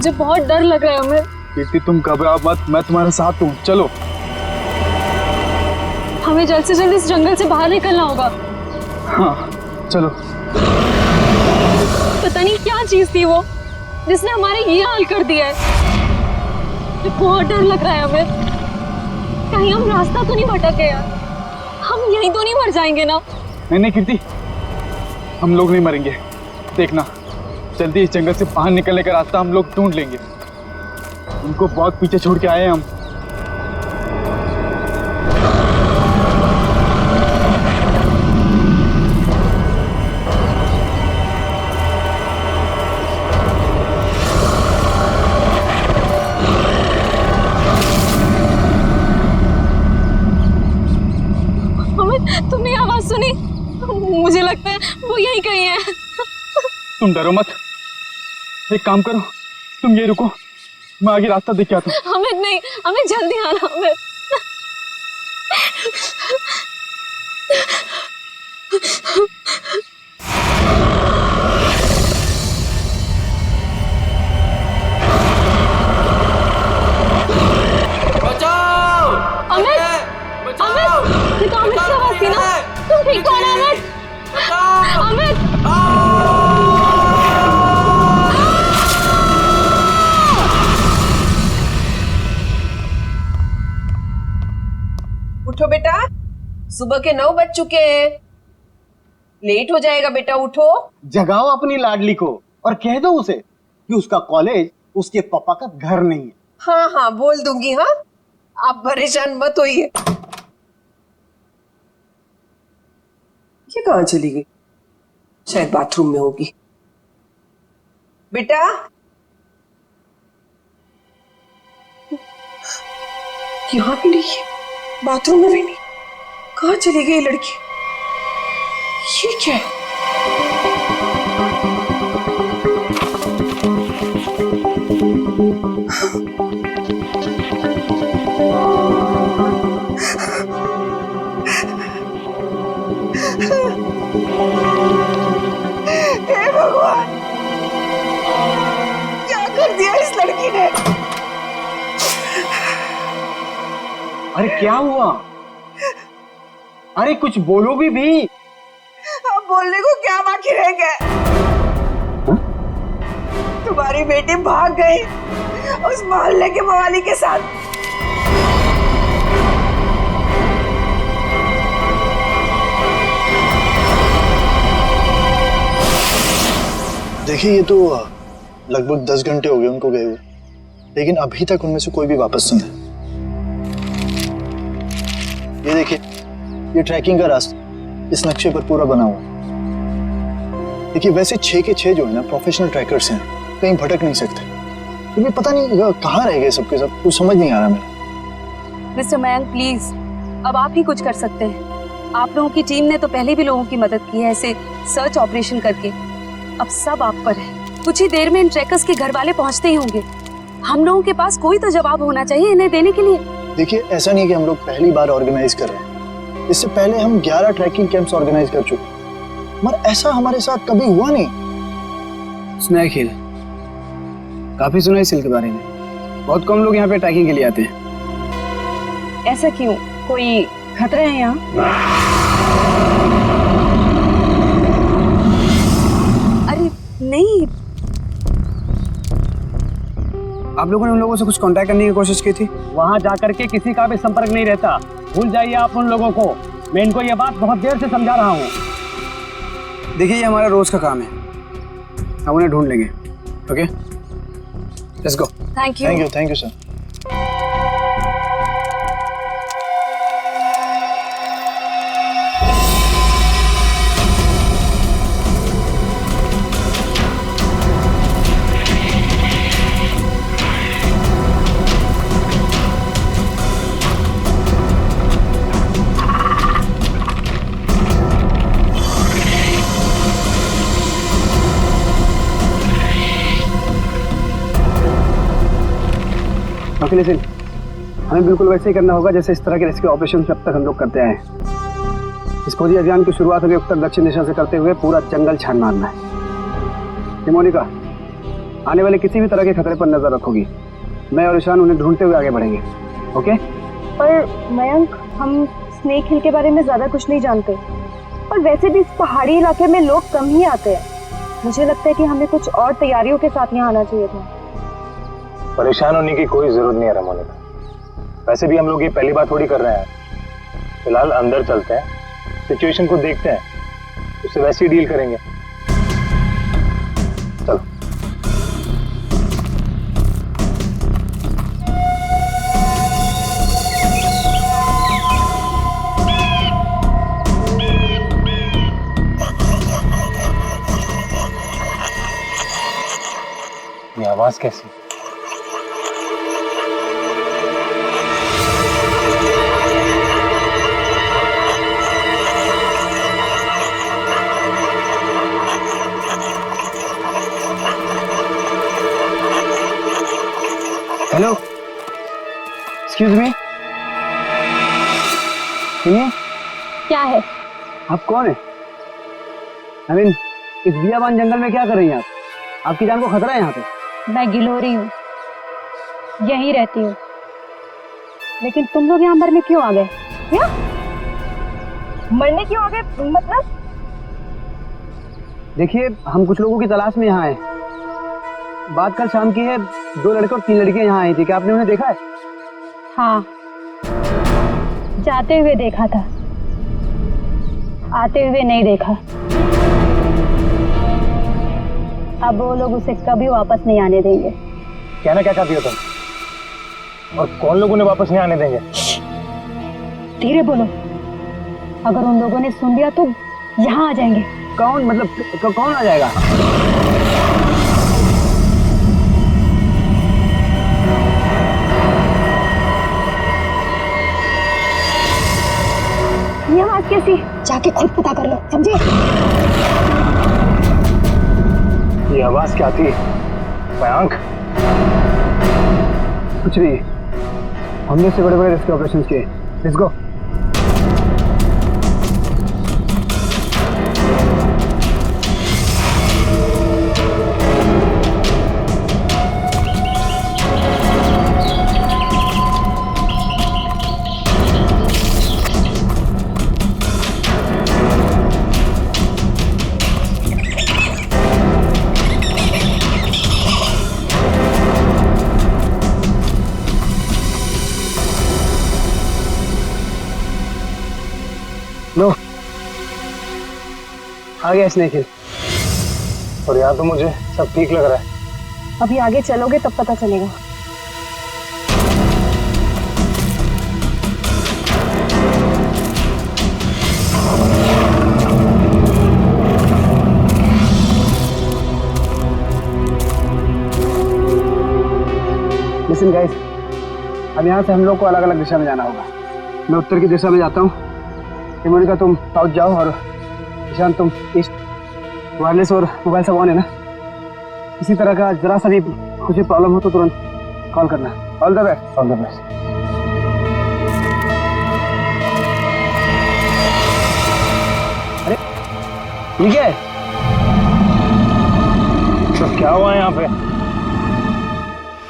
मुझे बहुत डर लग रहा है अमित। कीर्ति तुम घबराओ मत, मैं तुम्हारे साथ हूँ। चलो हमें जल्द से जल्द इस जंगल से बाहर निकलना होगा। हाँ चलो। पता नहीं क्या चीज थी वो जिसने हमारे ये हाल कर दिया है। मुझे बहुत डर लग रहा है अमित। कहीं हम रास्ता तो नहीं भटक गए यार? हम यहीं तो नहीं मर जाएंगे ना? नहीं नहीं कीर्ति, हम लोग नहीं मरेंगे। देखना, जल्दी इस जंगल से बाहर निकलने का रास्ता हम लोग ढूंढ लेंगे। उनको बहुत पीछे छोड़ के आए हैं हम। तुमने आवाज सुनी? मुझे लगता है वो यही कहीं है। तुम डरो मत, एक काम करो, तुम ये रुको, मैं आगे रास्ता देख के आता हूँ। अमित नहीं, हमें जल्दी आना अमित। बचाओ! अमित! अमित! ये तो अमित की आवाज थी ना? तुम ठीक हो ना अमित? अमित! उठो बेटा, सुबह के 9 बज चुके हैं। लेट हो जाएगा बेटा, उठो। जगाओ अपनी लाडली को और कह दो उसे कि उसका कॉलेज उसके पापा का घर नहीं है। हाँ हाँ बोल दूंगी। हाँ, आप परेशान मत होइए। ये कहाँ चली गई? शायद बाथरूम में होगी। बेटा, यहाँ भी नहीं है, बाथरूम में भी नहीं। कहाँ चली गई लड़की? ये क्या है? हे भगवान, क्या कर दिया इस लड़की ने? अरे क्या हुआ? अरे कुछ बोलो भी। अब बोलने को क्या बाकी रह गया? तुम्हारी बेटी भाग गई उस मोहल्ले के मवाली के साथ। देखिए, ये तो लगभग 10 घंटे हो गए उनको गए हुए, लेकिन अभी तक उनमें से कोई भी वापस नहीं है। ये देखिए, ये ट्रैकिंग का रास्ता इस नक्शे पर पूरा बना हुआ है। देखिए, वैसे 6 के 6 जो है ना प्रोफेशनल ट्रैकर्स हैं, कहीं भटक नहीं सकते। लेकिन पता नहीं कहाँ रह गए सबके सब, कुछ समझ नहीं आ रहा मेरा। मिस्टर मयंक प्लीज, अब आप ही कुछ कर सकते हैं। आप लोगों की टीम ने तो पहले भी लोगों की मदद की है ऐसे सर्च ऑपरेशन करके। अब सब आप पर है। कुछ ही देर में इन ट्रैकर्स के घर वाले पहुंचते ही होंगे। हम लोगों के पास कोई तो जवाब होना चाहिए इन्हें देने के लिए। देखिए, ऐसा नहीं कि हम लोग पहली बार ऑर्गेनाइज कर रहे हैं। इससे पहले हम 11 ट्रैकिंग कैंप्स ऑर्गेनाइज कर चुके हैं, मगर ऐसा हमारे साथ कभी हुआ नहीं। सुना है खेल, काफी सुना है इस हिल के बारे में। बहुत कम लोग यहाँ पे ट्रैकिंग के लिए आते हैं। ऐसा क्यों? कोई खतरा है यहाँ? अरे नहीं, आप लोगों ने उन लोगों से कुछ कांटेक्ट करने की कोशिश की थी? वहां जाकर के किसी का भी संपर्क नहीं रहता। भूल जाइए आप उन लोगों को। मैं इनको ये बात बहुत देर से समझा रहा हूँ। देखिए, ये हमारा रोज का काम है, हम उन्हें ढूंढ लेंगे। Okay, let's go. Thank you. Thank you sir. लेकिन हमें बिल्कुल वैसे ही करना होगा जैसे इस तरह के रेस्क्यू ऑपरेशन अब तक हम लोग करते आए हैं। इस खोजी अभियान की शुरुआत हमें उत्तर दक्षिण दिशा से करते हुए पूरा जंगल छान मारना है। मोनिका, आने वाले किसी भी तरह के खतरे पर नजर रखोगी। मैं और ईशान उन्हें ढूंढते हुए आगे बढ़ेंगे। ओके? पर मयंक, हम स्नेक हिल के बारे में ज्यादा कुछ नहीं जानते और वैसे भी इस पहाड़ी इलाके में लोग कम ही आते हैं। मुझे लगता है कि हमें कुछ और तैयारियों के साथ यहाँ आना चाहिए था। परेशान होने की कोई जरूरत नहीं है रमोनिका। वैसे भी हम लोग ये पहली बार थोड़ी कर रहे हैं। फिलहाल अंदर चलते हैं, सिचुएशन को देखते हैं, उससे वैसे ही डील करेंगे। चलो। ये आवाज कैसी? हेलो, एक्सक्यूज मी, सुनिए। क्या है? आप कौन है? आई मीन, इस बियाबान जंगल में क्या कर रही हैं आप? आपकी जान को खतरा है यहाँ पे। मैं गिलोरी हूँ, यहीं रहती हूँ। लेकिन तुम लोग यहाँ मरने क्यों आ गए? क्या मरने क्यों आ गए? मतलब देखिए, हम कुछ लोगों की तलाश में यहाँ आए। बात कल शाम की है, 2 लड़के और 3 लड़कियां यहाँ आई थी। क्या आपने उन्हें देखा है? हाँ, जाते हुए देखा था, आते हुए नहीं देखा। अब वो लोग उसे कभी वापस नहीं आने देंगे। कहना क्या चाहती हो तुम? और कौन लोग उन्हें वापस नहीं आने देंगे? धीरे बोलो, अगर उन लोगों ने सुन लिया तो यहाँ आ जाएंगे। कौन? मतलब कौन आ जाएगा? ये आवाज कैसी? जाके खुद पता कर लो, समझे? ये आवाज क्या थी मयंक? कुछ नहीं, हमने से बड़े बड़े रेस्क्यू ऑपरेशंस किए। Let's go. लो, आ गया स्नेक हिल। और यहाँ तो मुझे सब ठीक लग रहा है। अभी आगे चलोगे तब पता चलेगा। लिसन गाइस, अब यहाँ से हम लोग को अलग अलग दिशा में जाना होगा। मैं उत्तर की दिशा में जाता हूँ, मोनिका तुम साउथ जाओ और ईशान तुम ईस्ट। वायरलेस और मोबाइल सब ऑन है ना? इसी तरह का जरा सा भी कुछ भी प्रॉब्लम हो तो तुरंत कॉल करना। All the best. All the best. अरे ठीक है, तो क्या हुआ यहाँ पे?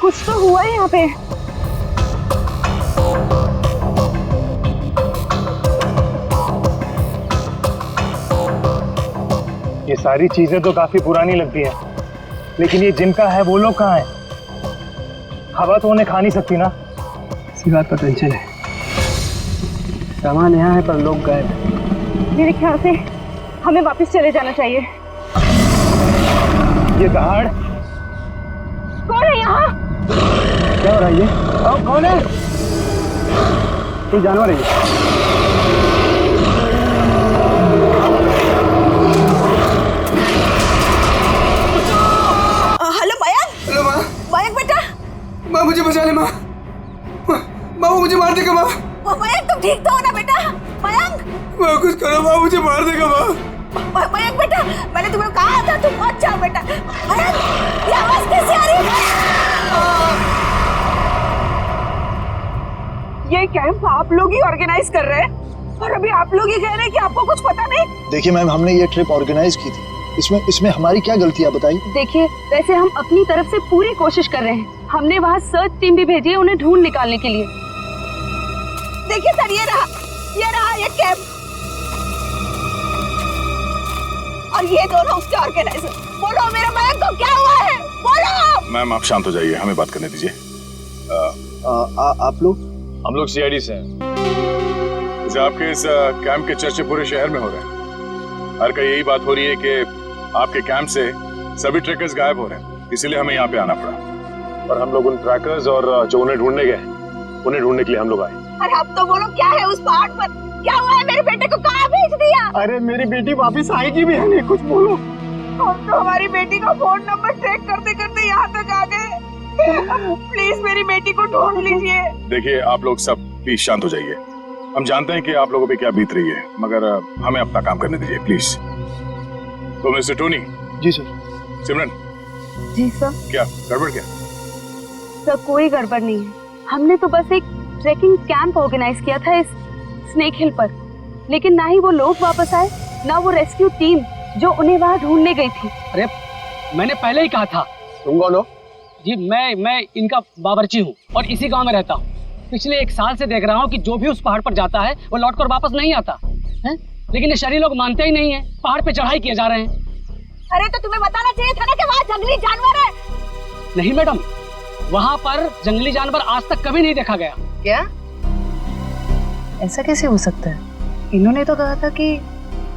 कुछ तो हुआ है यहाँ पे। ये सारी चीजें तो काफी पुरानी लगती हैं, लेकिन ये जिनका है वो लोग कहाँ हैं? हवा तो उन्हें खा नहीं सकती ना। इसी बात पर टेंशन है। सामान यहाँ है पर लोग गायब। मेरे ख्याल से हमें वापस चले जाना चाहिए। ये दहाड़ कौन है यहाँ? क्या हो रहा है ये? कौन है? कोई जानवर है ये? हेलो मयंक। हेलो माँ। मयंक बेटा। माँ मुझे बचा ले माँ। माँ वो मुझे मार देगा माँ। मयंक तुम ठीक तो हो ना बेटा? मयंक। माँ कुछ करो माँ, मुझे मार देगा माँ। मयंक बेटा, मैंने तुम्हें कहा था तुम मत जाओ बेटा। मयंक, ये आवाज कैसे आ रही है? ये कैंप आप लोग ही ऑर्गेनाइज कर रहे हैं और अभी आप लोग ही कह रहे हैं कि आपको कुछ पता नहीं। देखिए मैम, हमने ये ट्रिप ऑर्गेनाइज की थी इसमें इसमें हमारी क्या गलती है बताइए? देखिए, वैसे हम अपनी तरफ से पूरी कोशिश कर रहे हैं। हमने वहाँ सर्च टीम भी भेजी है उन्हें ढूंढ निकालने के लिए। देखिए सर, ये कैंप और ये दोनों उसके ऑर्गेनाइजर। बोलो मेरे मयंक को क्या हुआ है, बोलो। मैम आप शांत हो जाइए, हमें बात करने दीजिए। आप लोग? हम लोग सीआईडी से हैं। जैसे आपके इस कैंप के चर्चे पूरे शहर में हो रहे हैं। हर का यही बात हो रही है कि आपके कैंप से सभी ट्रैकर्स गायब हो रहे हैं, इसीलिए हमें यहाँ पे आना पड़ा। और हम लोग उन ट्रैकर्स और जो उन्हें ढूंढने गए, उन्हें ढूंढने के लिए हम लोग आए। अरे अब तो बोलो, क्या है उस पहाड़ पर, क्या हुआ है? मेरे बेटे को कहाँ भेज दिया? अरे मेरी बेटी वापस आएगी भी है नहीं, कुछ बोलो। हम तो हमारी बेटी का फोन नंबर ट्रैक करते करते यहाँ तक आ गए। प्लीज मेरी बेटी को ढूंढ लीजिए। देखिए आप लोग सब प्लीज शांत हो जाइए। हम जानते हैं कि आप लोगों पे क्या बीत रही है, मगर हमें अपना काम करने दीजिए प्लीज। तो मिस्टर टोनी। जी सर। सिमरन। जी सर। क्या गड़बड़ क्या? सर कोई गड़बड़ नहीं है। हमने तो बस एक ट्रैकिंग कैंप ऑर्गेनाइज किया था इस स्नेक हिल पर, लेकिन ना ही वो लोग वापस आए, ना वो रेस्क्यू टीम जो उन्हें वहाँ ढूंढने गई थी। अरे मैंने पहले ही कहा था। तुम कौन हो? जी मैं इनका बावर्ची हूँ और इसी गांव में रहता हूँ। पिछले 1 साल से देख रहा हूँ कि जो भी उस पहाड़ पर जाता है वो लौटकर वापस नहीं आता है, लेकिन ये शहरी लोग मानते ही नहीं है। पहाड़ पे चढ़ाई किए जा रहे हैं। अरे तो तुम्हें बताना चाहिए था ना कि वहाँ जंगली जानवर है। नहीं मैडम, वहाँ पर जंगली जानवर आज तक कभी नहीं देखा गया। क्या? ऐसा कैसे हो सकता है? इन्होंने तो कहा था कि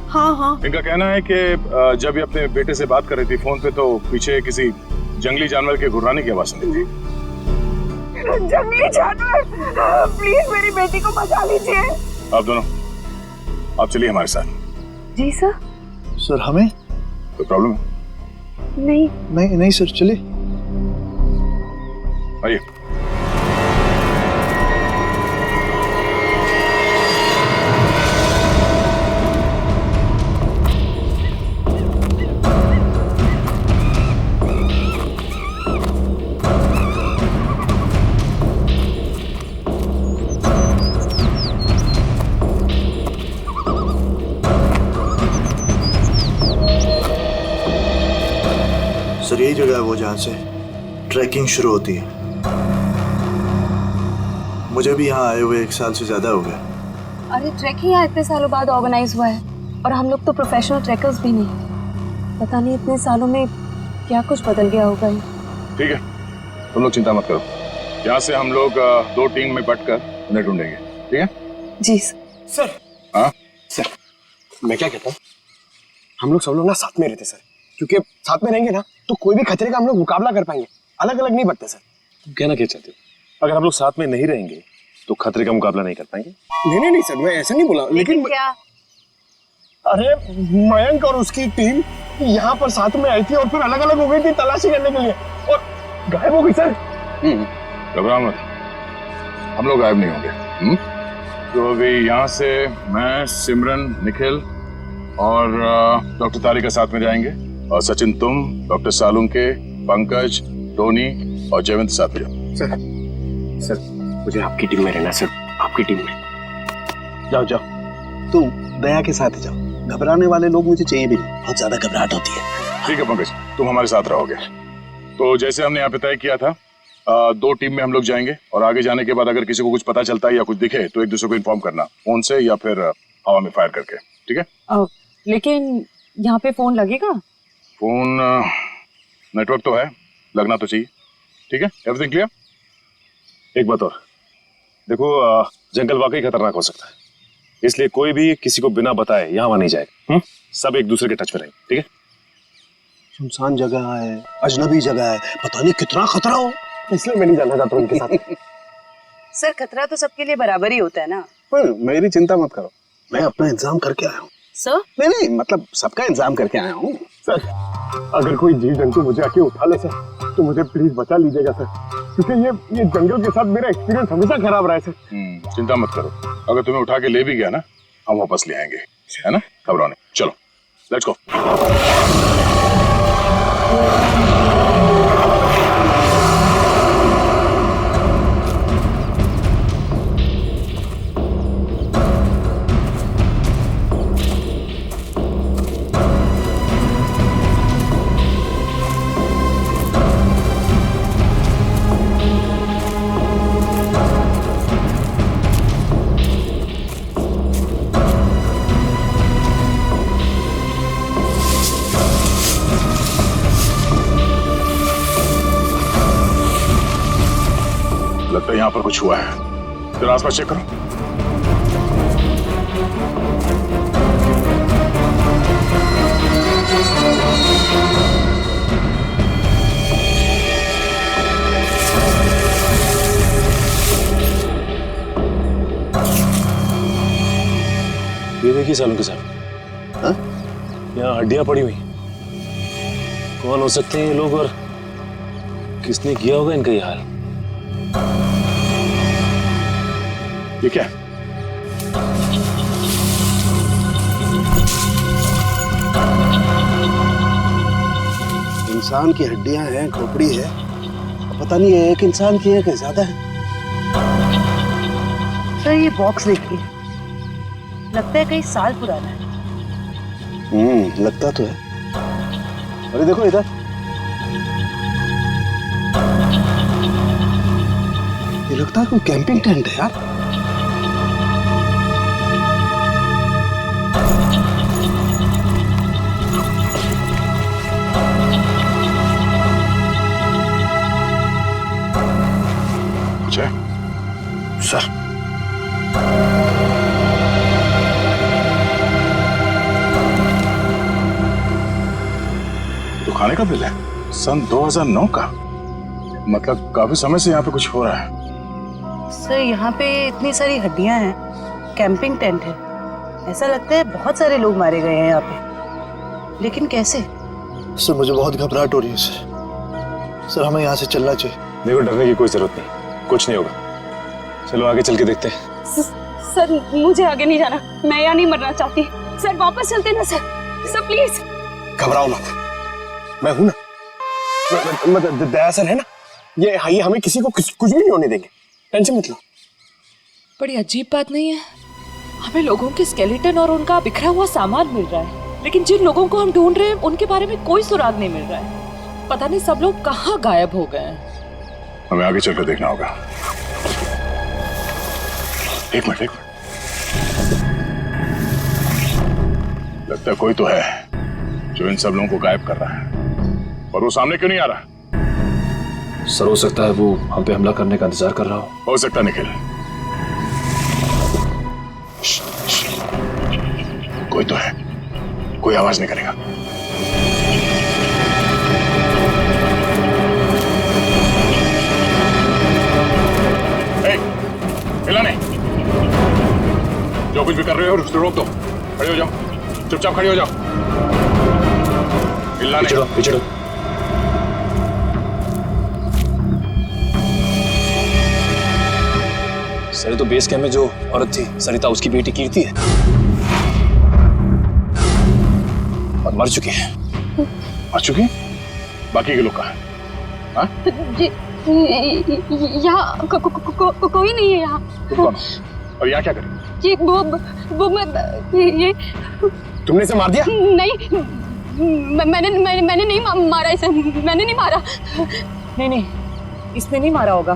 हाँ। इनका कहना है कि जब ये अपने बेटे से बात कर रही थी फोन पे, तो पीछे किसी जंगली जानवर के गुर्राने की आवाज सुनी थी। जंगली जानवर, प्लीज मेरी बेटी को बचा लीजिए। आप दोनों आप चलिए हमारे साथ। जी सर। सर हमें कोई प्रॉब्लम है? नहीं सर, चलिए। आइए। सर यही जगह है वो जहाँ से ट्रैकिंग शुरू होती है। मुझे भी यहाँ आए हुए 1 साल से ज्यादा हो गया। अरे ट्रैकिंग यहाँ इतने सालों बाद ऑर्गेनाइज हुआ है और हम लोग तो प्रोफेशनल ट्रैकर्स भी नहीं। पता नहीं इतने सालों में क्या कुछ बदल गया होगा। ठीक है, तुम लोग चिंता मत करो। यहाँ से हम लोग 2 टीम में बंटकर उन्हें ढूंढेंगे, ठीक है? जी सर। हाँ सर, मैं क्या कहता हूँ, हम लोग सब लोग ना साथ में रहते सर, क्योंकि साथ में रहेंगे ना तो कोई भी खतरे का हम लोग मुकाबला कर पाएंगे। अलग अलग नहीं बढ़ते सर। तुम कहना क्या चाहते हो? अगर हम लोग साथ में नहीं रहेंगे तो खतरे का मुकाबला नहीं कर पाएंगे। नहीं सर, मैं ऐसा नहीं बोला, लेकिन क्या? अरे मयंक और उसकी टीम यहाँ पर साथ में आई थी और फिर अलग अलग हो गई थी तलाशी करने के लिए और गायब हो गई सर। घबराओ मत, हम लोग गायब नहीं होंगे। तो अभी यहाँ से मैं, सिमरन, निखिल और डॉक्टर तारिका साथ में जाएंगे, और सचिन तुम, डॉक्टर सालुंके, पंकज, टोनी और जयवंत साथ में जाओ। सर मुझे आपकी टीम में रहना सर, आपकी टीम में। जाओ तुम दया के साथ जाओ, घबराने वाले लोग मुझे चाहिए भी नहीं, बहुत ज्यादा घबराहट होती है। ठीक है पंकज, तुम हमारे साथ रहोगे। तो जैसे हमने यहाँ पे तय किया था, 2 टीम में हम लोग जाएंगे और आगे जाने के बाद अगर किसी को कुछ पता चलता है या कुछ दिखे तो एक दूसरे को इन्फॉर्म करना, फोन से या फिर हवा में फायर करके, ठीक है? लेकिन यहाँ पे फोन लगेगा? फोन नेटवर्क तो है, लगना तो चाहिए। ठीक है, एवरीथिंग क्लियर? एक बात और देखो, जंगल वाकई खतरनाक हो सकता है, इसलिए कोई भी किसी को बिना बताए यहाँ नहीं जाएगा। सब एक दूसरे के टच में रहेंगे, ठीक है? सुनसान जगह है, अजनबी जगह है, पता नहीं कितना खतरा हो, इसलिए मैं नहीं जाना चाहता उनके साथ। सर खतरा तो सबके लिए बराबर ही होता है ना। पर मेरी चिंता मत करो, मैं अपना इंतजाम करके आया हूँ। सर नहीं मतलब सबका इंतजाम करके आया हूँ सर। अगर कोई जीव जंतु मुझे आके उठा ले सर तो मुझे प्लीज बचा लीजिएगा सर, क्योंकि ये जंगल के साथ मेरा एक्सपीरियंस हमेशा खराब रहा है सर। चिंता मत करो, अगर तुम्हें उठा के ले भी गया ना, हम वापस ले आएंगे, है ना? घबराओ नहीं, चलो लेट्स गो। लगता है यहाँ पर कुछ हुआ है। जरा आसपास चेक करो। ये देखिए सालों के साथ यहाँ हड्डियां पड़ी हुई। कौन हो सकते हैं ये लोग और किसने किया होगा इनका ये हाल? ये क्या? इंसान की हड्डियां हैं, खोपड़ी है, पता नहीं है एक इंसान की है कि ज्यादा है। सर ये बॉक्स देखिए, लगता है कई साल पुराना है। लगता तो है। अरे देखो इधर, ये लगता है कोई कैंपिंग टेंट है यार। सर तो खाने का बिल है सन 2009 का। मतलब काफी समय से यहाँ पे कुछ हो रहा है। सर यहाँ पे इतनी सारी हड्डियां हैं, कैंपिंग टेंट है, ऐसा लगता है बहुत सारे लोग मारे गए हैं यहाँ पे। लेकिन कैसे? सर मुझे बहुत घबराहट हो रही है सर हमें यहाँ से चलना चाहिए। देखो डरने की कोई जरूरत नहीं, कुछ नहीं होगा। चलो आगे चल के देखते हैं। सर मुझे आगे नहीं जाना, मैं यहाँ नहीं मरना चाहती। सर वापस चलते ना सर, सर प्लीज। घबराओ मत, मैं हूं ना। मतलब दया सर है ना, ये हमें किसी को कुछ भी नहीं होने देंगे, टेंशन मत लो। बड़ी अजीब बात नहीं है, हमें लोगों के स्केलेटन और उनका बिखरा हुआ सामान मिल रहा है, लेकिन जिन लोगों को हम ढूंढ रहे हैं उनके बारे में कोई सुराग नहीं मिल रहा है। पता नहीं सब लोग कहाँ गायब हो गए हैं। हमें आगे चलकर देखना होगा। एक मिनट। लगता है कोई तो है जो इन सब लोगों को गायब कर रहा है, और वो सामने क्यों नहीं आ रहा? सर हो सकता है वो हम पे हमला करने का इंतजार कर रहा हो सकता है निखिल। कोई तो है, कोई आवाज नहीं करेगा। हिला नहीं, जो कुछ भी कर रहे हो उसको रोक दो। खड़े हो जाओ, चुपचाप खड़े हो जाओ। हिलना नहीं। पिछड़ो। सर तो बेस कैंप में जो औरत थी सरिता, उसकी बेटी कीर्ति है और मर चुकी है। मर चुकी? बाकी के लोग कहाँ हैं? हाँ? यहाँ कोई नहीं है यहाँ। तुम कौन? और यहाँ क्या करें? ये वो मैं ये तुमने इसे मार दिया? नहीं, मैंने नहीं मारा इसे, मैंने नहीं मारा। नहीं, इसने नहीं मारा होगा,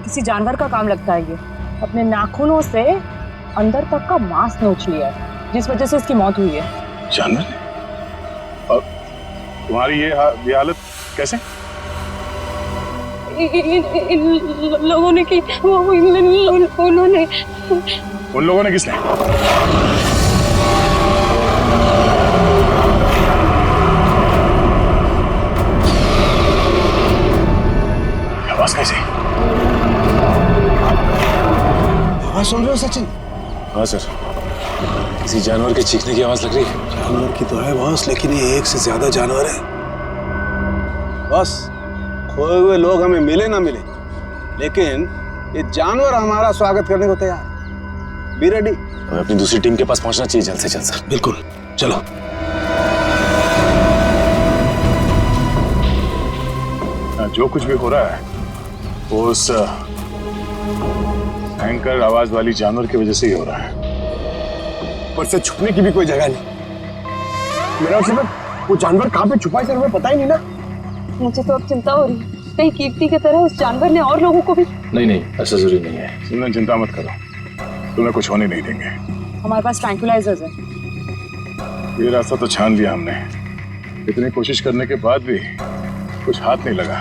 किसी जानवर का काम लगता है। ये अपने नाखूनों से अंदर तक का मांस नोच लिया है, जिस वजह से इसकी मौत हुई है। जानवर? और तुम्हारी ये हालत कैसे? इन लोगों ने की, उन्होंने। उन लोगों ने किसने? आवाज कैसे? आवाज सुन रहे हो सचिन? हाँ सर, किसी जानवर के चीखने की आवाज लग रही है। जानवर की तो है बॉस, लेकिन ये एक से ज्यादा जानवर है। बस खोए हुए लोग हमें मिले ना मिले, लेकिन ये जानवर हमारा स्वागत करने को तैयार है। Be ready. हमें अपनी दूसरी टीम के पास पहुंचना चाहिए जल्द से जल्द सर। बिल्कुल, चलो। जो कुछ भी हो रहा है वो उस भयंकर आवाज वाली जानवर की वजह से ही हो रहा है। पर से छुपने की भी कोई जगह नहीं। मेरा मतलब वो जानवर कहाँ पे छुपा है सर, हमें पता ही नहीं ना। मुझे तो अब चिंता हो रही है, कहीं कीर्ति की तरह उस जानवर ने और लोगों को भी। नहीं, ऐसा जरूरी नहीं है। तुमने चिंता मत करो, तुम्हें कुछ होने नहीं देंगे। हमारे पास ट्रैंक्विलाइजर्स है। ये रास्ता तो छान लिया हमने, इतनी कोशिश करने के बाद भी कुछ हाथ नहीं लगा।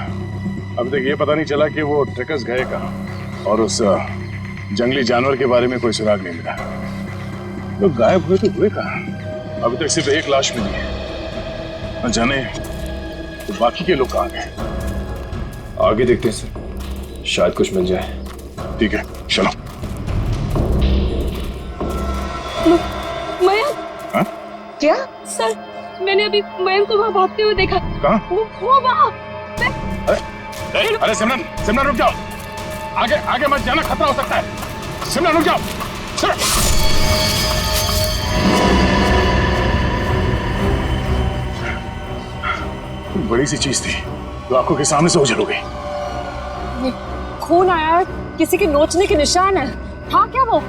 अभी तक ये पता नहीं चला कि वो ट्रैकर्स गए कहाँ और उस जंगली जानवर के बारे में कोई सुराग नहीं मिला। लोग गायब हुए तो हुए कहाँ? अभी तक सिर्फ एक लाश मिली है, न जाने तो बाकी के लोग कहाँ गए। आगे देखते हैं सर, शायद कुछ मिल जाए। ठीक है, चलो। मयंक। हाँ? क्या? सर, मैंने अभी मयंक को वहाँ भागते हुए देखा। कहाँ? वो वहाँ। अरे सिमरन, सिमरन रुक जाओ। आगे आगे मत जाना, खतरा हो सकता है। सिमरन रुक जाओ। बड़ी सी चीज थी जो आंखों के सामने से ओझल हो गई। खून आया है, किसी के नोचने के निशान है। हाँ क्या वो?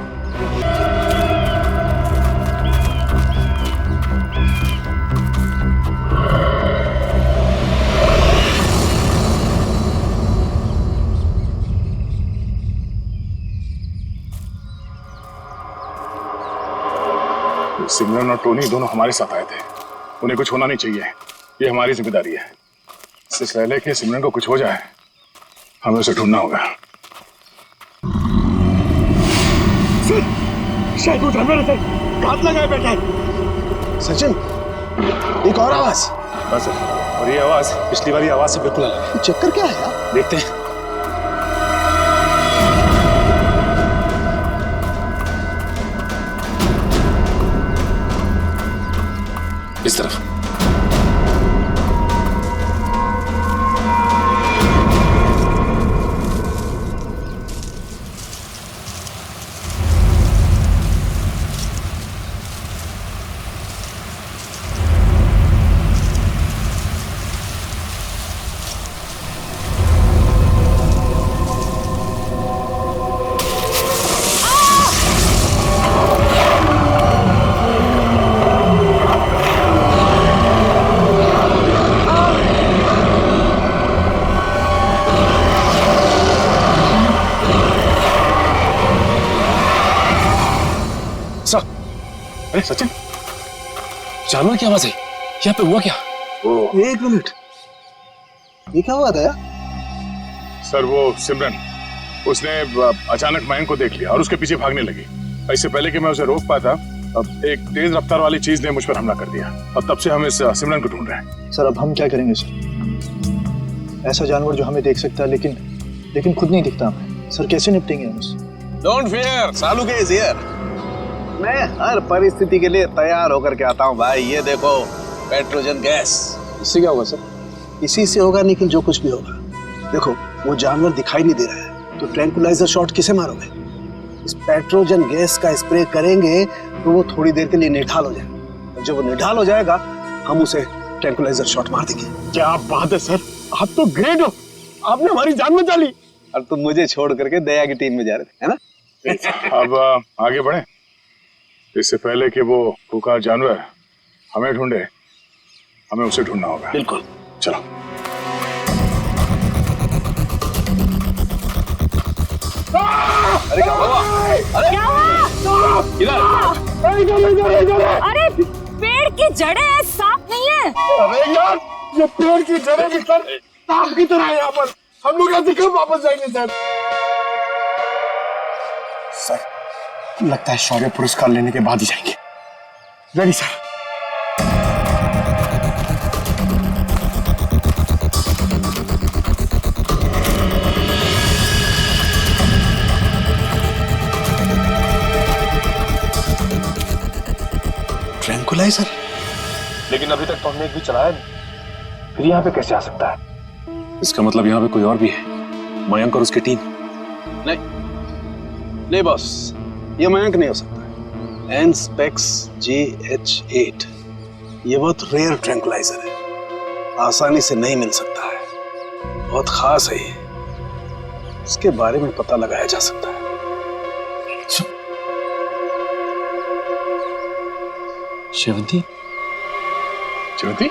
सिमरन और टोनी दोनों हमारे साथ आए थे। उन्हें कुछ होना नहीं चाहिए, ये हमारी जिम्मेदारी है। इससे पहले कि सिमरन को कुछ हो जाए, हमें उसे ढूंढना होगा। शायद वो जानवर है, घात लगाए बैठा है। सचिन, एक और आवाज। बस और ये आवाज पिछली वाली आवाज से बिल्कुल अलग है। चक्कर क्या है यार? देखते हैं। इस तरफ। अरे सचिन, जानवर की आवाज है। यहाँ पे हुआ क्या? एक मिनट, ये क्या हुआ था यार? सर वो सिमरन, उसने अचानक मयंक को देख लिया और उसके पीछे भागने लगी। इससे पहले कि मैं उसे रोक पाता, अब एक तेज रफ्तार वाली चीज ने मुझ पर हमला कर दिया और तब से हम इस सिमरन को ढूंढ रहे हैं। सर अब हम क्या करेंगे सर? ऐसा जानवर जो हमें देख सकता है लेकिन खुद नहीं दिखता हमें। सर कैसे निपटेंगे हम उससे? डोंट फियर, सालू के इज हियर। मैं हर परिस्थिति के लिए तैयार होकर के आता हूँ भाई। ये देखो, पेट्रोजन गैस। इससे क्या होगा सर? इसी से होगा, लेकिन जो कुछ भी होगा। देखो, वो जानवर दिखाई नहीं दे रहा है, तो ट्रैंकुलाइजर शॉट किसे मारोगे? इस पेट्रोजन गैस का स्प्रे करेंगे तो वो थोड़ी देर के लिए निढाल हो जाएगा, और जब वो निढाल हो जाएगा हम उसे ट्रैंकुलाइजर शॉट मार देंगे। क्या बात है सर, आप तो ग्रेट हो, आपने हमारी जान बचा ली। और तुम मुझे छोड़ करके दया की टीम में जा रहे थे, है ना? अब आगे बढ़े। इससे पहले कि वो पुकार जानवर हमें ढूंढे, हमें उसे ढूंढना होगा। बिल्कुल, चलो। अरे क्या हुआ? अरे क्या हुआ? इधर। अरे पेड़ की जड़ें हैं, सांप नहीं है। अरे यार, ये पेड़ की जड़ें भी सर सांप की तरह है। यहाँ पर हम लोग ऐसे क्यों वापस जाएंगे सर? सर लगता है शौर्य पुरस्कार लेने के बाद ही जाएंगे। Ready sir. ट्रैंकुलाइजर? लेकिन अभी तक तो हमने एक भी चलाया नहीं, फिर यहाँ पे कैसे आ सकता है? इसका मतलब यहाँ पे कोई और भी है, मयंक और उसकी टीम। नहीं बॉस, ये मयंक नहीं हो सकता। एनस्पेक्स GH8 ये बहुत रेयर ट्रैंकुलाइजर है, आसानी से नहीं मिल सकता है, बहुत खास है ये। इसके बारे में पता लगाया जा सकता है। शेवंती? जयवंती?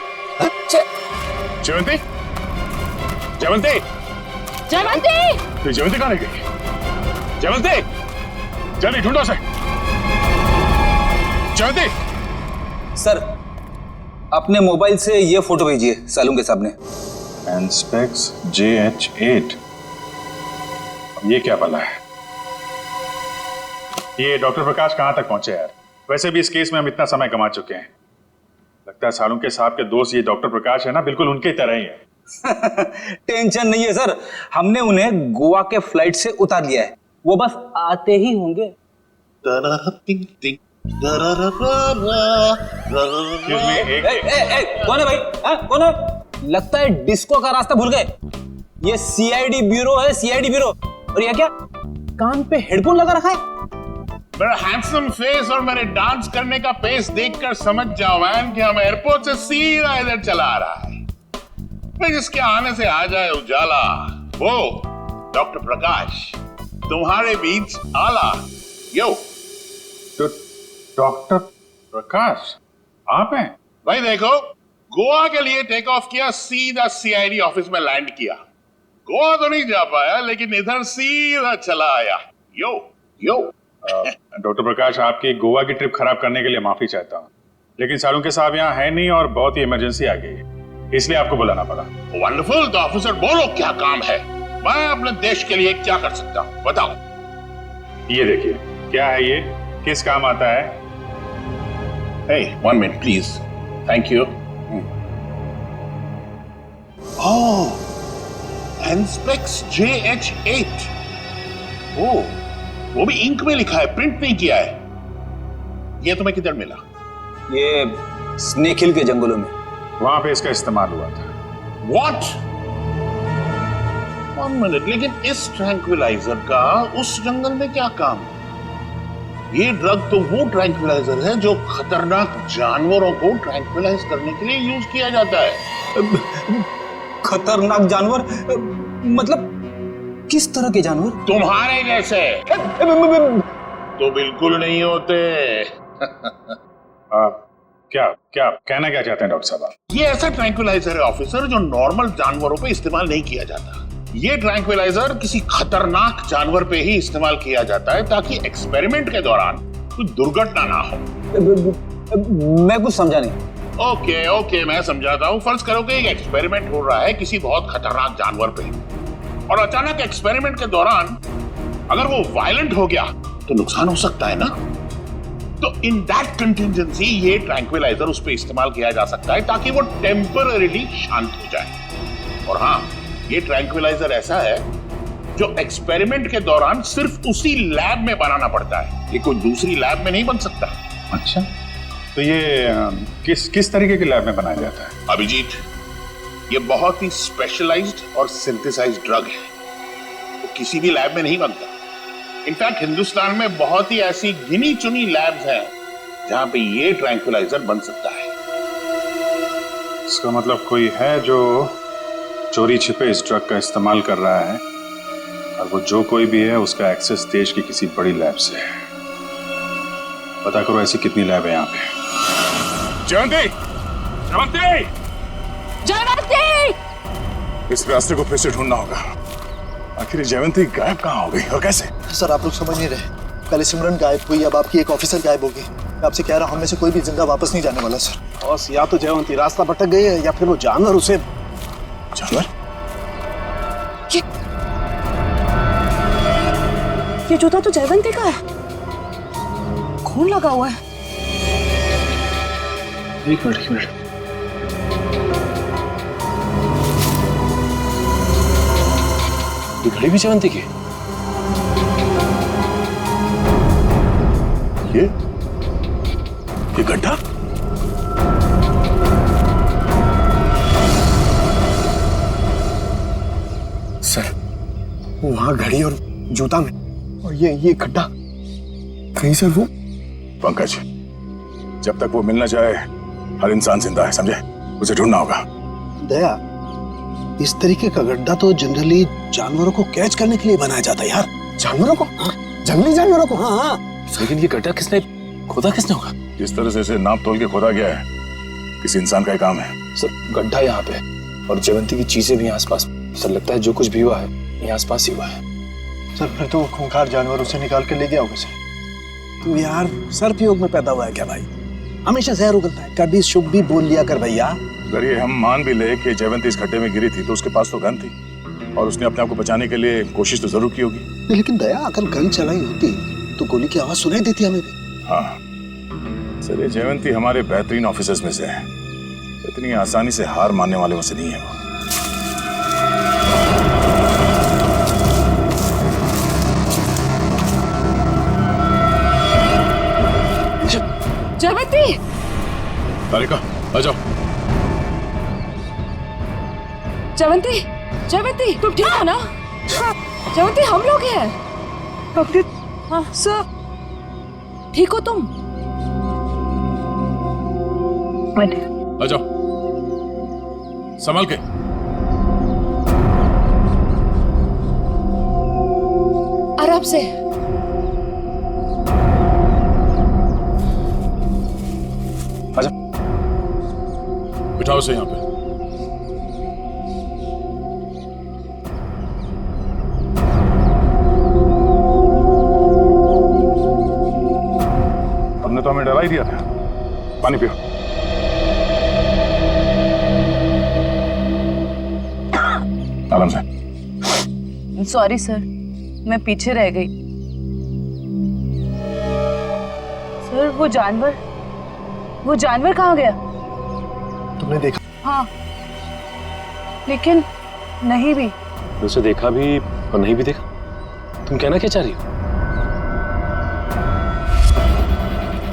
जयवंती? जयवंती? जयवंती! तो जयवंती कहाँ रह गई? जयवंती! जल्दी ढूंढो उसे। जयवंती! सर, अपने मोबाइल से ये फोटो भेजिए सालू के सामने। एनस्पेक्स JH8। ये क्या भला है? ये डॉक्टर प्रकाश कहाँ तक पहुंचे यार? वैसे भी इस केस में हम इतना समय कमा चुके हैं। लगता है सालुंके साहब के दोस्त ये डॉक्टर प्रकाश है ना, बिल्कुल उनके तरह ही है। टेंशन नहीं है सर, हमने उन्हें गोवा के फ्लाइट से उतार लिया है, वो बस आते ही होंगे। कौन है भाई? कौन है? लगता है डिस्को का रास्ता भूल गए। ये CID ब्यूरो है, CID ब्यूरो। और ये क्या कान पे हेडफोन लगा रखा है? मेरा हैंडसम फेस और मेरे डांस करने का पेस देखकर समझ जाओ मैन कि हम एयरपोर्ट से सीधा इधर चला आ रहा है। फिर जिसके आने से आ जाए उजाला, वो डॉक्टर प्रकाश तुम्हारे बीच आला। यो तो डॉक्टर प्रकाश आप हैं? भाई देखो, गोवा के लिए टेक ऑफ किया, सीधा CID ऑफिस में लैंड किया। गोवा तो नहीं जा पाया, लेकिन इधर सीधा चला आया। यो यो डॉक्टर प्रकाश, आपकी गोवा की ट्रिप खराब करने के लिए माफी चाहता हूँ, लेकिन सालुंके साहब यहाँ है नहीं और बहुत ही इमरजेंसी आ गई है, इसलिए आपको बुलाना पड़ा। वंडरफुल। तो ऑफिसर बोलो क्या काम है? मैं अपने देश के लिए क्या कर सकता हूँ, बताओ। ये देखिए, क्या है ये, किस काम आता है? Hey, 1 minute please. Thank you. Oh, Anspex JH8. Oh, वो भी इंक में लिखा है, प्रिंट नहीं किया है। ये तुम्हें किधर मिला? ये स्नेक हिल के जंगलों में, वहां पे इसका इस्तेमाल हुआ था। What? 1 minute, लेकिन इस ट्रैंक्विलाइजर का उस जंगल में क्या काम? ये ड्रग तो वो ट्रैंक्विलाइजर है जो खतरनाक जानवरों को ट्रैंक्विलाइज करने के लिए यूज किया जाता है। खतरनाक जानवर मतलब किस तरह के जानवर? तुम्हारे जैसे तो बिल्कुल नहीं होते। क्या क्या कहना क्या चाहते हैं डॉक्टर साहब? ये ऐसा ट्रैंक्विलाइजर है ऑफिसर जो नॉर्मल जानवरों पे इस्तेमाल नहीं किया जाता। ये ट्रैंक्विलाइजर किसी खतरनाक जानवर पे ही इस्तेमाल किया जाता है ताकि एक्सपेरिमेंट के दौरान कोई दुर्घटना ना हो। मैं कुछ समझा नहीं। ओके मैं समझाता हूँ। फर्ज करो कि एक एक्सपेरिमेंट हो रहा है किसी बहुत खतरनाक जानवर पे, और अचानक एक्सपेरिमेंट के दौरान अगर वो वायलेंट हो गया तो नुकसान हो सकता है ना। तो इन दैट कंटिजेंसी ये ट्रैंक्विलाइजर उस पे इस्तेमाल किया जा सकता है ताकि वो टेम्पररीली शांत हो जाए। और हाँ, ये ट्रैंक्विलाइजर ऐसा है जो एक्सपेरिमेंट के दौरान सिर्फ उसी लैब में बनाना पड़ता है, ये कोई दूसरी लैब में नहीं बन सकता। अच्छा, तो ये किस तरीके की लैब में बनाया जाता है? अभिजीत, ये बहुत ही स्पेशलाइज्ड और सिंथेसाइज्ड ड्रग है, वो किसी भी लैब में नहीं बनता। इनफैक्ट हिंदुस्तान में बहुत ही ऐसी गिनी चुनी लैब्स हैं जहां पे ये ट्रैंक्विलाइजर बन सकता है। इसका मतलब कोई है जो चोरी छिपे इस ड्रग का इस्तेमाल कर रहा है, और वो जो कोई भी है उसका एक्सेस देश की किसी बड़ी लैब से है। पता करो ऐसी कितनी लैब है यहाँ पे। जयंती! जयंती! जयंती! इस रास्ते को फिर से ढूंढना होगा। आखिर जयंती गायब कहाँ हो गई और कैसे? सर, आप लोग समझ नहीं रहे। पहले सिमरन गायब हुई, अब आपकी एक ऑफिसर गायब होगी। मैं आपसे कह रहा हूँ, हम में से कोई भी जिंदा वापस नहीं जाने वाला सर। बस या तो जयवंती रास्ता भटक गई है या फिर वो जानवर उसे। जानवर? ये जूता तो जयवंती का है, खून लगा हुआ है। एक मिनट। ये घड़ी भी जयवंती की? ये गड्ढा? सर, वहां घड़ी और जूता में, और ये गड्ढा कहीं सर वो। पंकज, जब तक वो मिल न जाए हर इंसान जिंदा है, समझे? उसे ढूंढना होगा। दया, इस तरीके का गड्ढा तो जनरली जानवरों को कैच करने के लिए बनाया जाता है यार। जानवरों को? हाँ, जंगली जानवरों को। हाँ। लेकिन ये गड्ढा किसने खोदा होगा? जिस तरह से इसे नाप तोल के खोदा गया है, किसी इंसान का ही काम है। सर, गड्ढा यहाँ पे और जयवंती की चीजें भी आसपास। सर, लगता है जो कुछ भी हुआ है यहाँ आसपास ही हुआ है। सर, फिर तो खूंखार जानवर उसे निकाल के ले गया होगा सर। तू यार सर्पयोग में पैदा हुआ है क्या भाई? हमेशा जहर उगलता है। कभी शुभ भी बोल लिया कर भैया। अगर ये हम मान भी ले कि जयवंती इस गड्ढे में गिरी थी तो उसके पास तो गन थी और उसने अपने आप को बचाने के लिए कोशिश तो जरूर की होगी। लेकिन दया, अगर गन चलाई होती तो गोली की आवाज सुनाई देती हमें भी। हाँ सर, ये जयवंती हमारे बेहतरीन ऑफिसर्स में से है, इतनी आसानी से हार मानने वाले में से नहीं है वो। जयवंती, तारिका आ जाओ। जयवंती, जयवंती तुम ठीक हो ना? जयवंती हम लोग हैं। डॉक्टर हाँ सर, ठीक हो तुम? आ जाओ, संभल के। आराम से। आजा, बिठाओ से यहाँ पे। हमने तो हमें डरा ही दिया था। पानी पियो। आराम से। सॉरी सर, मैं पीछे रह गई। सर वो जानवर कहाँ गया? तुमने देखा? हाँ, लेकिन नहीं भी। उसे देखा भी और नहीं भी देखा। तुम कहना क्या चाह रही हो?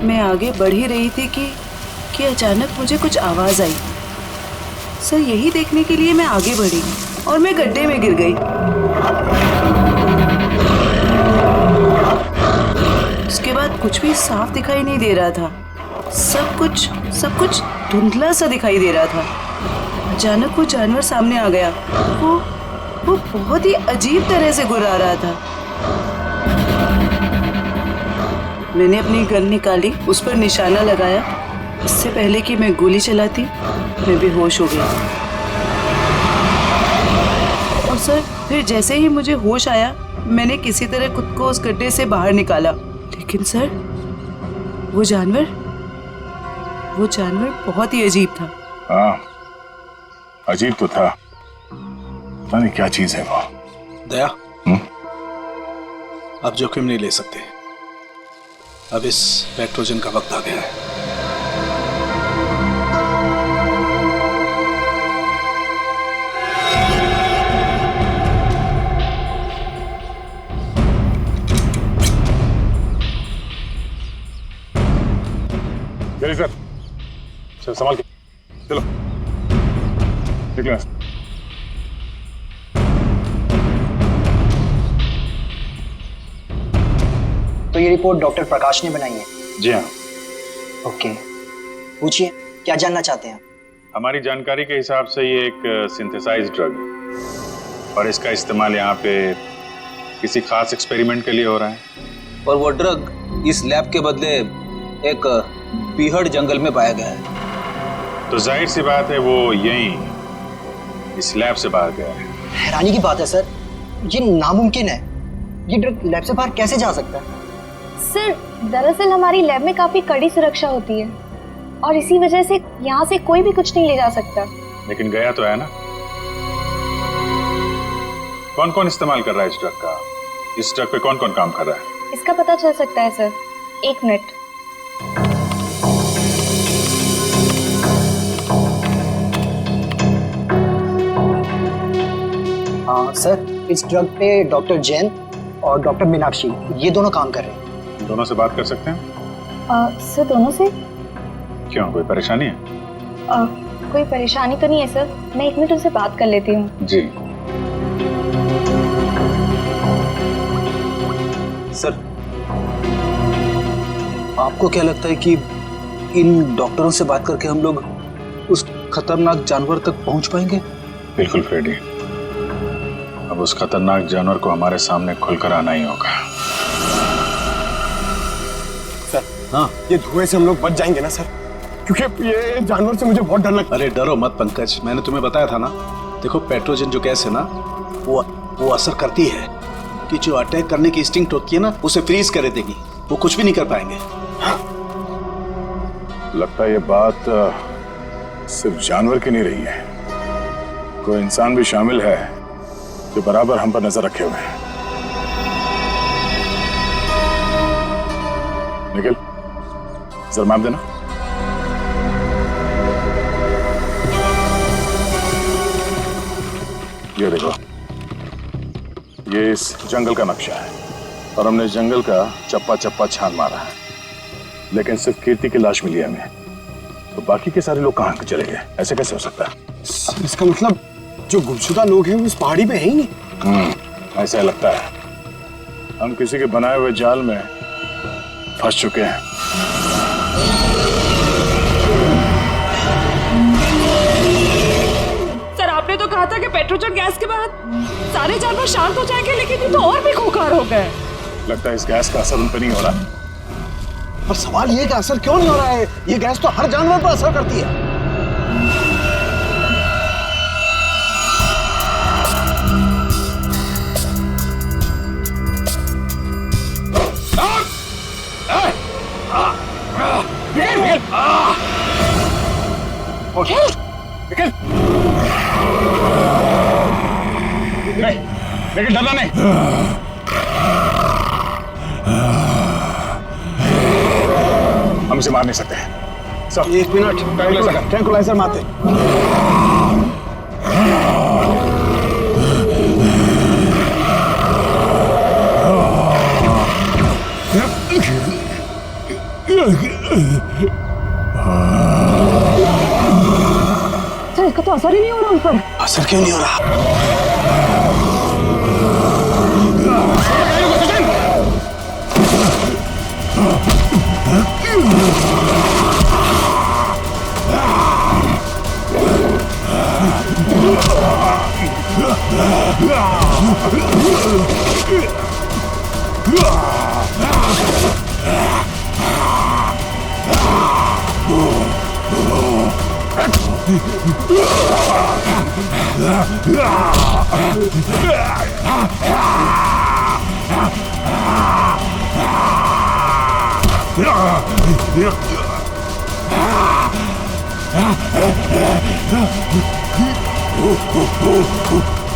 मैं आगे बढ़ ही रही थी कि अचानक मुझे कुछ आवाज आई। सर यही देखने के लिए मैं आगे बढ़ी और मैं गड्ढे में गिर गई। उसके बाद कुछ भी साफ दिखाई नहीं दे रहा था। सब कुछ धुंधला सा दिखाई दे रहा था। अचानक वो जानवर सामने आ गया। वो बहुत ही अजीब तरह से गुर्रा रहा था। मैंने अपनी गन निकाली, उस पर निशाना लगाया। इससे पहले कि मैं गोली चलाती, मैं बेहोश हो गई। और सर फिर जैसे ही मुझे होश आया, मैंने किसी तरह खुद को उस गड्ढे से बाहर निकाला। लेकिन सर वो जानवर बहुत ही अजीब था। हाँ, अजीब तो था। पता नहीं क्या चीज है वो। दया, अब जोखिम नहीं ले सकते। अब इस पेट्रोजन का वक्त आ गया है। सर, चल संभाल के चलो, निकलो। तो ये रिपोर्ट डॉक्टर प्रकाश ने बनाई है? जी हाँ। ओके, पूछिए क्या जानना चाहते हैं? हमारी जानकारी के हिसाब से ये एक सिंथेसाइज्ड ड्रग है और इसका इस्तेमाल यहाँ पे किसी खास एक्सपेरिमेंट के लिए हो रहा है। और वो ड्रग इस लैब के बदले एक बीहड़ जंगल में पाया गया है। तो जाहिर सी बात है वो यहीं इस लैब से बाहर गया है। हैरानी की बात है सर, ये नामुमकिन है। ये ड्रग लैब से बाहर कैसे जा सकता है? सर दरअसल हमारी लैब में काफी कड़ी सुरक्षा होती है और इसी वजह से यहाँ से कोई भी कुछ नहीं ले जा सकता। लेकिन गया तो है ना। कौन कौन इस्तेमाल कर रहा है इस ड्रग का? इस ड्रग पे कौन कौन काम कर रहा है? इसका पता चल सकता है सर। 1 मिनट। सर इस ड्रग पे डॉक्टर जैन और डॉक्टर मीनाक्षी ये दोनों काम कर रहे हैं। दोनों से बात कर सकते हैं? सर दोनों से? क्यों, कोई परेशानी है? कोई परेशानी तो नहीं है सर, मैं 1 मिनट उनसे बात कर लेती हूँ। जी सर, आपको क्या लगता है कि इन डॉक्टरों से बात करके हम लोग उस खतरनाक जानवर तक पहुंच पाएंगे? बिल्कुल फ्रेडी, अब उस खतरनाक जानवर को हमारे सामने खुलकर आना ही होगा। सर, हाँ, ये धुएं से हम लोग बच जाएंगे ना सर? क्योंकि ये जानवर से मुझे बहुत डर लगता है। अरे डरो मत पंकज, मैंने तुम्हें बताया था ना। देखो पेट्रोजन जो गैस है ना, वो असर करती है कि जो अटैक करने की इंस्टिंक्ट होती है ना, उसे फ्रीज कर देगी। वो कुछ भी नहीं कर पाएंगे। लगता है ये बात सिर्फ जानवर की नहीं रही है, कोई इंसान भी शामिल है जो बराबर हम पर नजर रखे हुए है। निखिल, जरा मैप देना। ये देखो, ये इस जंगल का नक्शा है और हमने इस जंगल का चप्पा चप्पा छान मारा है, लेकिन सिर्फ कीर्ति की लाश मिली हमें। तो बाकी के सारे लोग कहाँ चले गए? ऐसे कैसे हो सकता है? सर, इसका मतलब जो गुमशुदा लोग हैं वो इस पहाड़ी पे है ही नहीं। ऐसा लगता है हम किसी के बनाए हुए जाल में फंस चुके हैं। सर, आपने तो कहा था कि पेट्रोजन गैस के बाद सारे जानवर शांत हो जाएंगे, लेकिन ये तो और भी खूंखार हो गए। लगता है इस गैस का असर उन पर नहीं हो रहा। पर सवाल ये कि असर क्यों नहीं हो रहा है? ये गैस तो हर जानवर पर असर करती है। लेकिन डरना नहीं। हम इसे मार नहीं सकते। सब 1 मिनट, ट्रैंकुलाइजर मारते। सर, इसका तो असर ही नहीं हो रहा उन पर। असर क्यों नहीं हो रहा?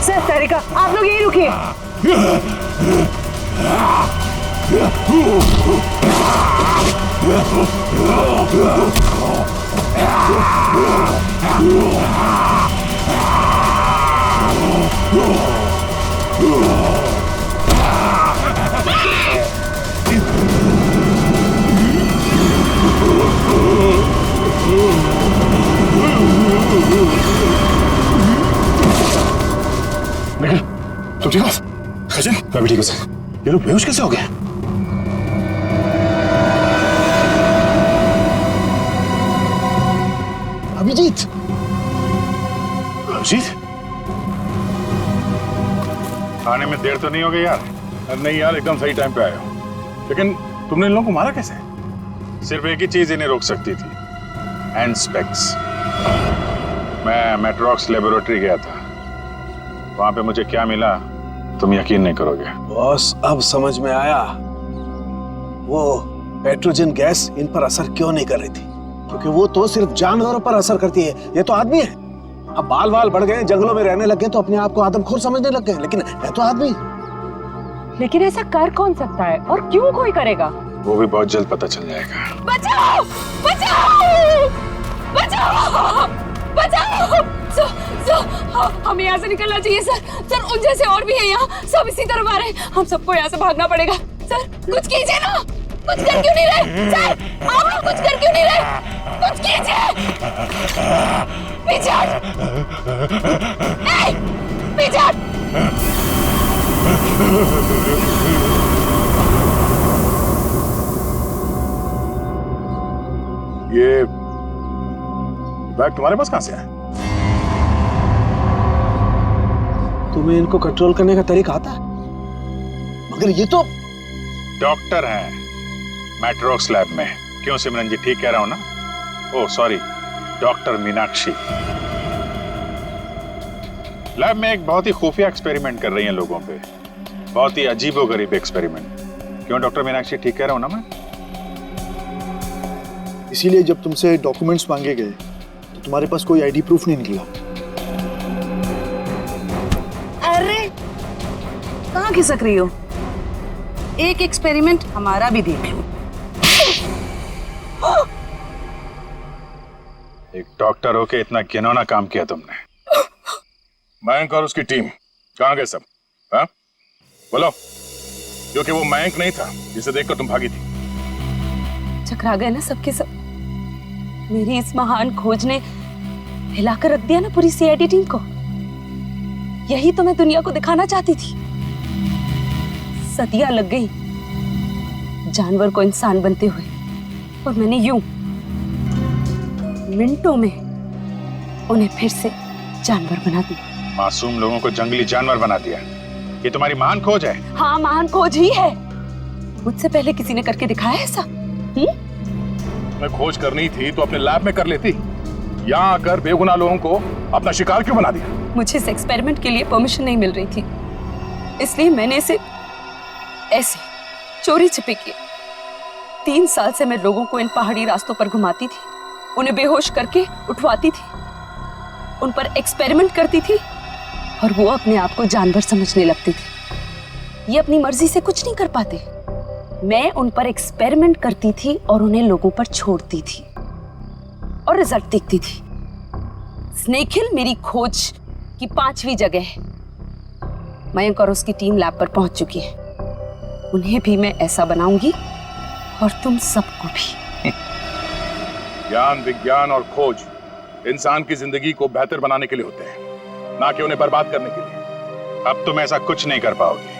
सर, तारिका, आप लोग यहीं रुकिए। निखिल, तुम ठीक हो? सचिन, मैं भी ठीक हूँ सर। ये लोग बेहोश कैसे हो गए? अभिजीत, अभिजीत, आने में देर तो नहीं हो गई यार? नहीं यार, एकदम सही टाइम पे आए हो। लेकिन तुमने इन लोगों को मारा कैसे? सिर्फ एक ही चीज इन्हें रोक सकती थी, एनस्पेक्स। मैं मेट्रोक्स लेबोरेटरी गया था, वहां पे मुझे क्या मिला तुम यकीन नहीं करोगे। बॉस, अब समझ में आया वो पेट्रोजन गैस इन पर असर क्यों नहीं कर रही थी। क्योंकि वो तो सिर्फ जानवरों पर असर करती है, ये तो आदमी है। अब बाल बाल बढ़ गए, जंगलों में रहने लगे तो अपने आप को आदमखोर समझने लग गए, लेकिन है तो आदमी। लेकिन ऐसा कर कौन सकता है और क्यों कोई करेगा? वो भी बहुत जल्द पता चल जाएगा। बचाओ! बचाओ! बचाओ! बचाओ! हमें यहाँ से निकलना चाहिए सर। सर, उन जैसे और भी हैं यहाँ, सब इसी तरफ आ रहे हैं। हम सबको यहाँ से भागना पड़ेगा। सर, कुछ कीजिए ना। कुछ कर क्यों नहीं रहे? सर, आप लोग कुछ कर क्यों नहीं रहे? कुछ कीजिए। पीछे हट। पीछे हट। ये बैग तुम्हारे पास कहां से आया? तुम्हें इनको कंट्रोल करने का तरीका आता है? मगर ये तो डॉक्टर हैं मेट्रोक्स लैब में। क्यों सिमरन जी, ठीक कह रहा हूं ना? Oh sorry, doctor Meenakshi. Lab में एक बहुत ही खुफिया एक्सपेरिमेंट कर रही हैं लोगों पे, बहुत ही अजीबोगरीब एक्सपेरिमेंट। क्यों डॉक्टर मीनाक्षी, ठीक कह रहा हूं ना मैं? इसीलिए जब तुमसे डॉक्यूमेंट्स मांगे गए तो तुम्हारे पास कोई आईडी प्रूफ नहीं निकला। अरे कहाँ खिसक रही हो? एक एक्सपेरिमेंट हमारा भी देख लो। एक डॉक्टर होके इतना घिनौना काम किया तुमने। मयंक और उसकी टीम कहाँ गए सब? हाँ बोलो, क्योंकि वो मयंक नहीं था जिसे देखकर तुम भागी थी। चकरा गए ना सबके सब। मेरी इस महान खोज ने हिलाकर रख दिया ना पूरी सीआईडी टीम को। यही तो मैं दुनिया को दिखाना चाहती थी। सदियां लग गई जानवर को इंसान बनते हुए, और मैंने यूं मिनटों में उन्हें फिर से जानवर बना दिया। मासूम लोगों को जंगली जानवर बना दिया। ये तुम्हारी महान खोज है? हाँ, महान खोज ही है। मुझसे पहले किसी ने करके दिखाया ऐसा? तुम्हें खोज करनी थी तो अपने लैब में कर लेती। यहाँ आकर बेगुनाह लोगों को अपना शिकार क्यों बना दिया? मुझे इस एक्सपेरिमेंट के लिए परमिशन नहीं मिल रही थी, इसलिए मैंने इसे ऐसे चोरी छिपे किया। 3 साल से मैं लोगों को इन पहाड़ी रास्तों पर घुमाती थी, उन्हें बेहोश करके उठवाती थी, उन पर एक्सपेरिमेंट करती थी, और वो अपने आप को जानवर समझने लगती थी। ये अपनी मर्जी से कुछ नहीं कर पाते। मैं उन पर एक्सपेरिमेंट करती थी और उन्हें लोगों पर छोड़ती थी, और रिजल्ट देखती थी। स्नेक हिल मेरी खोज की 5वीं जगह है। मयंक और उसकी टीम लैब पर पहुंच चुकी है। उन्हें भी मैं ऐसा बनाऊंगी, और तुम सबको भी। ज्ञान, विज्ञान और खोज इंसान की जिंदगी को बेहतर बनाने के लिए होते हैं, ना कि उन्हें बर्बाद करने के लिए। अब तुम ऐसा कुछ नहीं कर पाओगे।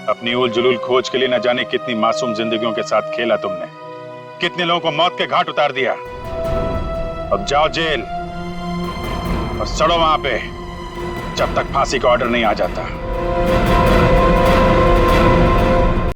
अपनी उल जुलूल खोज के लिए न जाने कितनी मासूम जिंदगियों के साथ खेला तुमने, कितने लोगों को मौत के घाट उतार दिया। अब जाओ जेल और सड़ो वहां पे जब तक फांसी का ऑर्डर नहीं आ जाता।